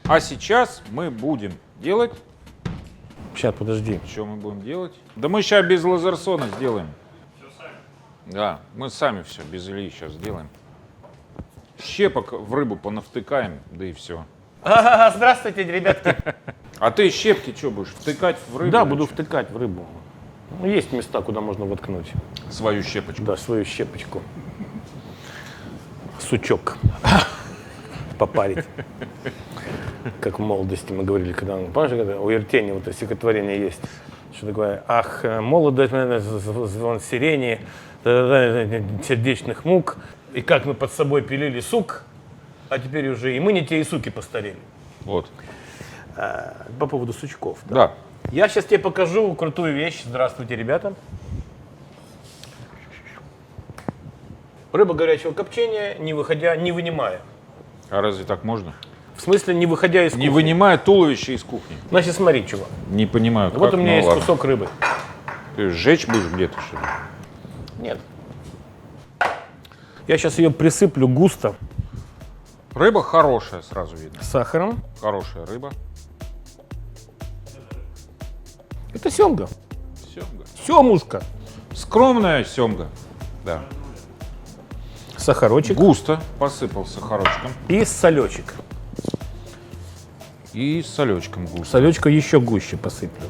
А сейчас мы будем делать... Сейчас, подожди. Что мы будем делать? Да мы сейчас без лазерсона сделаем. Все сами? Да, мы сами все, без Ильи сейчас сделаем. Щепок в рыбу понавтыкаем, да и все. Здравствуйте, ребятки. А ты щепки что будешь, втыкать в рыбу? Да, буду втыкать в рыбу. Ну, есть места, куда можно воткнуть. Свою щепочку? Да, свою щепочку. Сучок. Попарить. Как в молодости мы говорили, когда, помнишь, когда у Ертени вот это стихотворение есть, что такое, ах, молодость, звон сирени, сердечных мук, и как мы под собой пилили сук, а теперь уже и мы не те, и суки постарели. Вот. По поводу сучков. Да. Я сейчас тебе покажу крутую вещь. Здравствуйте, ребята. Рыба горячего копчения, не выходя, не вынимая. А разве так можно? В смысле, не выходя из кухни. Не вынимая туловище из кухни. Значит, смотри, чувак. Не понимаю, как. Вот у меня ну, есть ладно. кусок рыбы. Ты сжечь будешь где-то, что ли? Нет. Я сейчас ее присыплю густо Рыба хорошая, сразу видно. сахаром. Хорошая рыба. Это семга. Семга. Семушка. Скромная семга. Да. Сахарочек. Густо посыпал сахарочком. И солечек. И с солечком густо. Солечка еще гуще посыплю.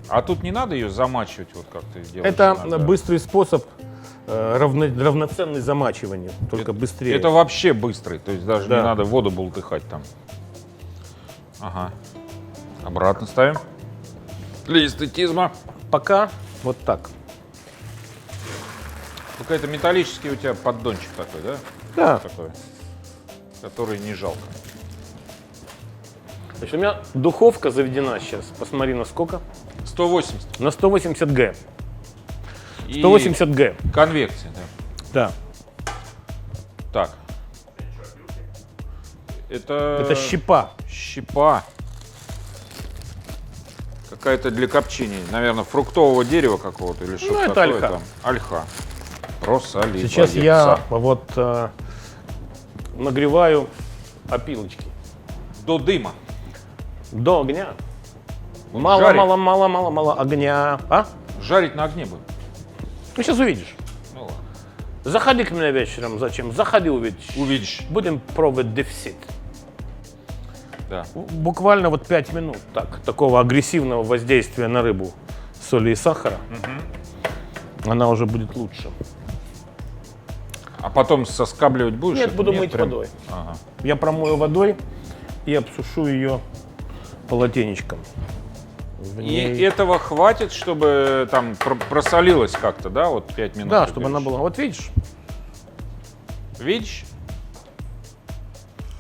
А тут не надо ее замачивать, вот как ты делаешь. Это иногда? быстрый способ, равноценный замачиванию, только быстрее. Это вообще быстрый, то есть даже Да. не надо воду бултыхать там. Ага. Обратно ставим. Для эстетизма. Пока вот так. Какой-то металлический у тебя поддончик такой, да? Да. Такой, который не жалко. Значит, у меня духовка заведена сейчас. Посмотри, на сколько. 180. На 180 Г. И 180 Г. конвекция, да. Да. Так. Это Это щепа. щепа. Какая-то для копчения. Наверное, фруктового дерева какого-то или что-то это такое ольха. там. Ольха. Просолить. Сейчас я вот нагреваю опилочки До дыма. до огня. Он Мало, жарит. мало, мало, мало, мало огня. А? Жарить на огне будет. Ну, сейчас увидишь. Ну ладно. Заходи к мне вечером. Зачем? Заходи, увидишь. Увидишь. Будем пробовать дефицит. Да. Буквально вот 5 минут так, такого агрессивного воздействия на рыбу соли и сахара. Она уже будет лучше. А потом соскабливать будешь? Нет, это? буду мыть прям? водой. Ага. Я промою водой и обсушу ее полотенечком. В И ней- этого хватит, чтобы там просолилось как-то, да? Вот 5 минут. Да, ты чтобы она говоришь. была. Вот видишь, Видишь?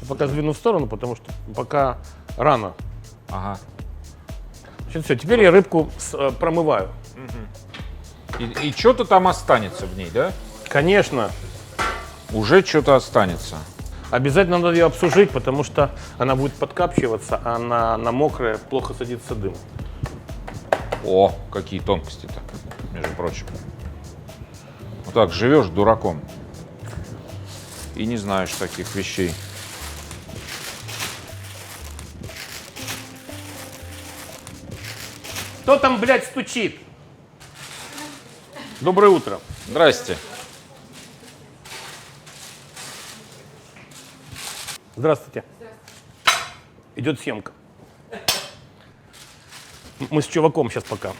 я пока сдвину в сторону, потому что пока рано. Ага. Значит, все, теперь я рыбку промываю. И что-то там останется в ней, да? Конечно, Уже что-то останется. обязательно надо ее обсушить, потому что она будет подкапчиваться, а на мокрое плохо садится дым. О, какие тонкости-то, между прочим. Вот так живешь дураком и не знаешь таких вещей. Кто там, блядь, стучит? Доброе утро. Здрасте. Здравствуйте. Идет съемка. Мы с чуваком сейчас пока.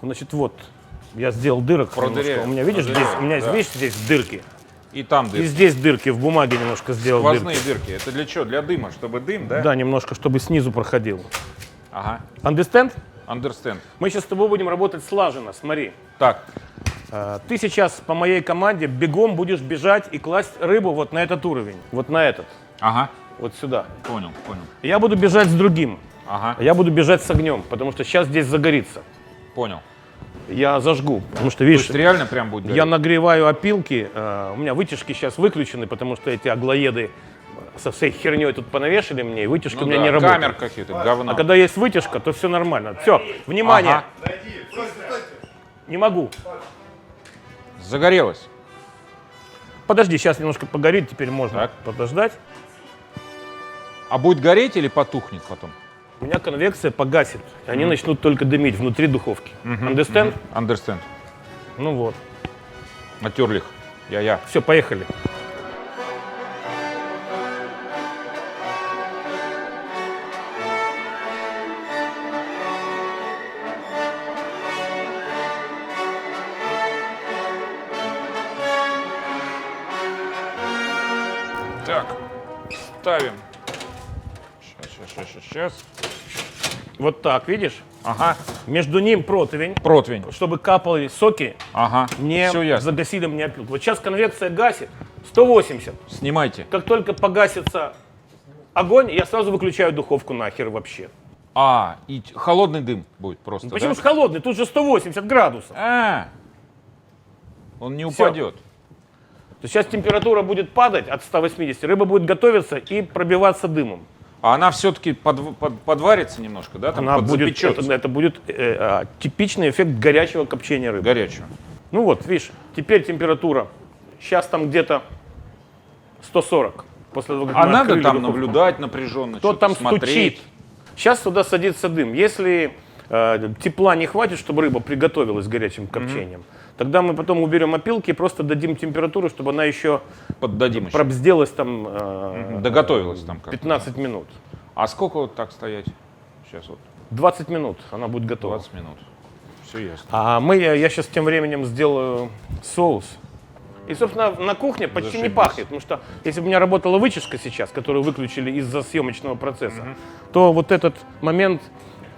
Значит, вот, я сделал дырок Продыряю. немножко. У меня, видишь, Продыряю, здесь, у меня да. видишь, здесь дырки. И там И дырки. здесь дырки, в бумаге немножко сделал Сквозные дырки. дырки. Это для чего? Для дыма, чтобы дым, да? Да, немножко, чтобы снизу проходил. Ага. Understand? Understand. Мы сейчас с тобой будем работать слаженно, смотри. Так, Ты сейчас по моей команде бегом будешь бежать и класть рыбу вот на этот уровень, вот на этот, ага. вот сюда. Понял, понял. Я буду бежать с другим. Ага, Я буду бежать с огнем, потому что сейчас здесь загорится. понял. Я зажгу, потому что, То видишь, есть реально прям будет я гореть? нагреваю опилки. У меня вытяжки сейчас выключены, потому что эти аглоеды со всей херней тут понавешали мне, и вытяжки Ну у меня да, не работают. камер какие-то, говно. А когда есть вытяжка, то все нормально. Все, внимание! Ага. Не могу. Загорелось. подожди, сейчас немножко погорит, теперь можно Так. подождать. А будет гореть или потухнет потом? У меня конвекция погасит. Они начнут только дымить внутри духовки. Understand? Understand. Ну вот. Натерлих. Я. Все, поехали. Так, ставим. Сейчас. Вот так, видишь? Ага, Между ним противень, противень. чтобы капали соки, Ага, не все ясно. загасили мне опилку. Вот сейчас конвекция гасит 180. Снимайте. Как только погасится огонь, я сразу выключаю духовку нахер вообще. И холодный дым будет просто, Почему да? же холодный? Тут же 180 градусов. Он не Всё. упадет. То есть сейчас температура будет падать от 180, рыба будет готовиться и пробиваться дымом. А она все-таки подварится немножко, да? Там Она будет, подзапечется. это будет типичный эффект горячего копчения рыбы. Горячую. Ну вот, видишь, теперь температура. Сейчас там где-то 140. После того, как А мы надо открыли там духовку. наблюдать напряженно, Кто что-то там смотреть. стучит. Сейчас туда садится дым. Если тепла не хватит, чтобы рыба приготовилась к горячим копчением, тогда мы потом уберем опилки и просто дадим температуру, чтобы она еще Поддадим еще. пробзделась там Доготовилась там как. 15 минут. А сколько вот так стоять? Сейчас вот 20 минут она будет готова. 20 минут. Все ясно. А я сейчас тем временем сделаю соус. И, собственно, на кухне почти не Зашибись. пахнет, потому что если бы у меня работала вытяжка сейчас, которую выключили из-за съемочного процесса, то вот этот момент,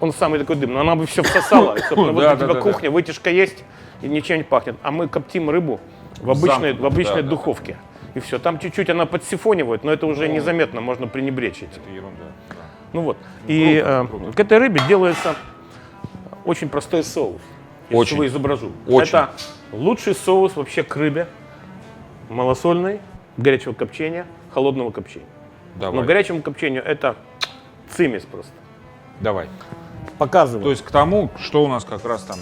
он самый такой дым, но она бы все всосала. И, собственно, вот Да, у тебя да. кухня, вытяжка есть, и ничем не пахнет. А мы коптим рыбу в обычной Замкнуто, да. духовке. И все, там чуть-чуть она подсифонивает, но это уже незаметно, можно пренебречь этим. Это ерунда. Да. Ну вот. И круто. к этой рыбе делается очень простой соус. Я Очень. его изображу. Очень. Это лучший соус вообще к рыбе. Малосольный, горячего копчения, холодного копчения. Давай. Но горячему копчению это цимис просто. Давай. Показываю. То есть к тому, что у нас как раз там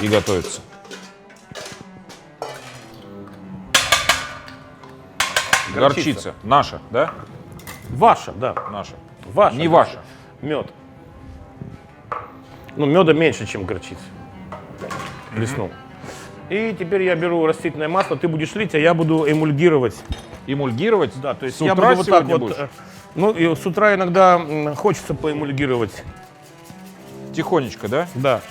и готовится. Горчица. Наша, да? Ваша, да. Наша. Ваша. Не ваша. Мед. Ну, меда меньше, чем горчицы. Леснул. И теперь я беру растительное масло, ты будешь лить, а я буду эмульгировать. Эмульгировать? Да, то есть С я утра буду вот так сегодня вот. будешь? Ну, и с утра иногда хочется поэмульгировать. Тихонечко, да? Да.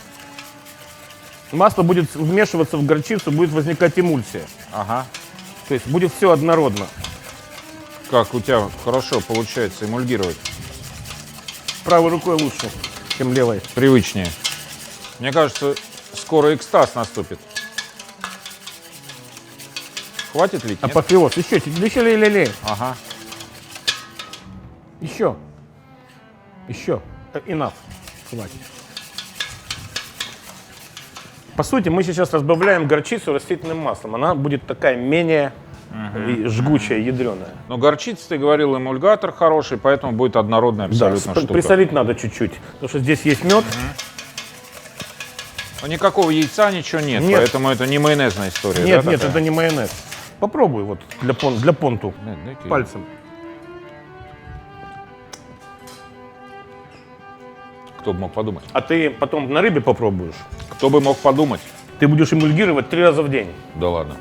Масло будет вмешиваться в горчицу, будет возникать эмульсия. Ага. То есть будет все однородно. Как у тебя хорошо получается эмульгировать. Правой рукой лучше, чем левой. Привычнее. Мне кажется, скоро экстаз наступит. Хватит лить? Нет? Апофеоз. Еще лей. Ага. Еще. Enough. Хватит. По сути, мы сейчас разбавляем горчицу растительным маслом. Она будет такая менее жгучая, ядреная. Но горчица, ты говорил, эмульгатор хороший, поэтому будет однородная абсолютно штука. Присолить надо чуть-чуть, потому что здесь есть мед. Но никакого яйца, ничего нет, Нет. поэтому это не майонезная история. Нет, да, нет, такая? это не майонез. Попробуй вот для понту. Дай-ка Пальцем. Кто бы мог подумать? А ты потом на рыбе попробуешь. Кто бы мог подумать? Ты будешь эмульгировать 3 раза в день. Да ладно.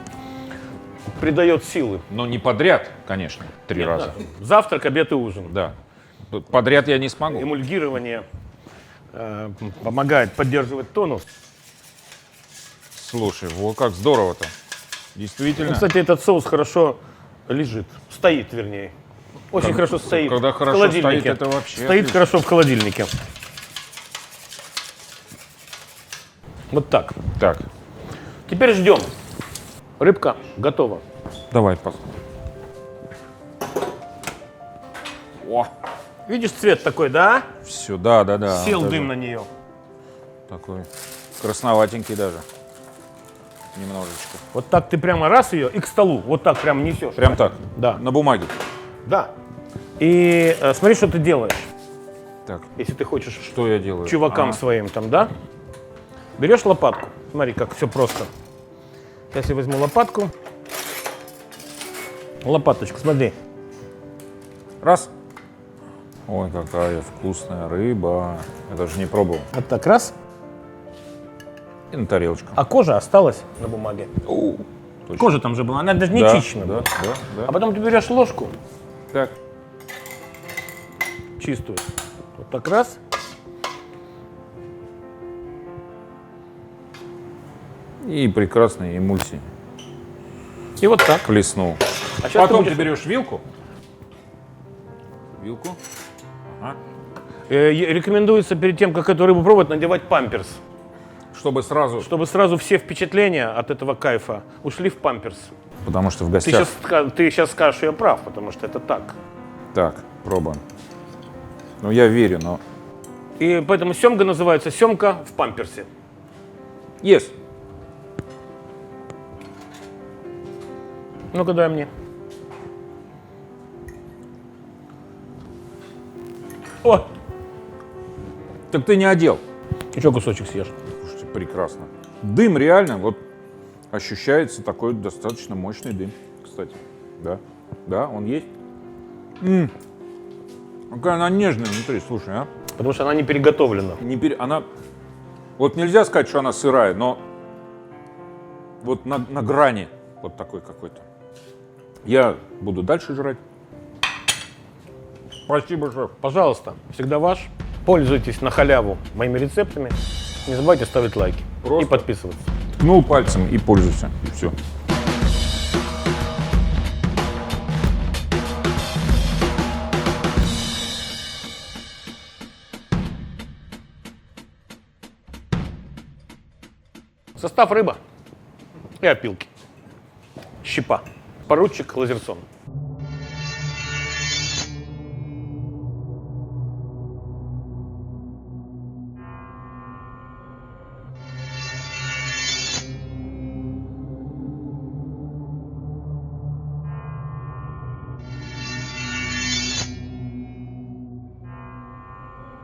Придает силы. Но не подряд, конечно, 3 раза. Завтрак, обед и ужин. Да. Подряд я не смогу. Эмульгирование помогает поддерживать тонус. Слушай, вот как здорово-то. Действительно. Ну, кстати, этот соус хорошо лежит. Стоит, вернее. Очень хорошо стоит. когда в хорошо холодильнике. стоит, это вообще Стоит отлично. хорошо в холодильнике. Вот так. Так, Теперь ждем. Рыбка готова. давай. О, Видишь, цвет такой, да? все, да. Сел Даже дым на нее. Такой красноватенький даже. Немножечко. Вот так ты прямо раз ее и к столу. Вот так прям несешь. Прям так? Да. На бумаге? Да. И смотри, что ты делаешь, Так, если ты хочешь что я делаю? чувакам своим там, да? Берешь лопатку. Смотри, как все просто. Сейчас я возьму лопатку. Лопаточку, смотри. Раз. Ой, какая вкусная рыба. Я даже не пробовал. Вот так раз. И на тарелочку. А кожа осталась на бумаге. Точно. Кожа там же была, она даже не Да, чищена да, была. да. А потом ты берешь ложку Так. чистую. Вот так раз. И прекрасные эмульсии. И вот так. Плеснул. А сейчас Потом ты ты будешь- берешь вилку. Вилку. Ага. Рекомендуется перед тем, как эту рыбу пробовать, надевать памперс. Чтобы сразу... Чтобы сразу все впечатления от этого кайфа ушли в памперс. Потому что в Ты гостях... сейчас скажешь, что я прав, потому что это так. Так, пробуем. Ну, я верю, но... И поэтому семга называется семка в памперсе. Есть. Ну-ка дай мне. О, Так ты не одел. еще кусочек съешь. Слушайте, прекрасно. Дым реально, вот ощущается такой достаточно мощный дым, кстати. Да, да, он есть. Какая она нежная внутри, слушай, а? Потому что она не переготовлена. Она... Вот нельзя сказать, что она сырая, но вот на грани вот такой какой-то. Я буду дальше жрать. Спасибо, шеф. Пожалуйста, всегда ваш. Пользуйтесь на халяву моими рецептами. Не забывайте ставить лайки Просто. и подписываться. Ткнул пальцем и пользуйся, и все. Состав: рыба и опилки. Щепа. Поручик Лазерсон.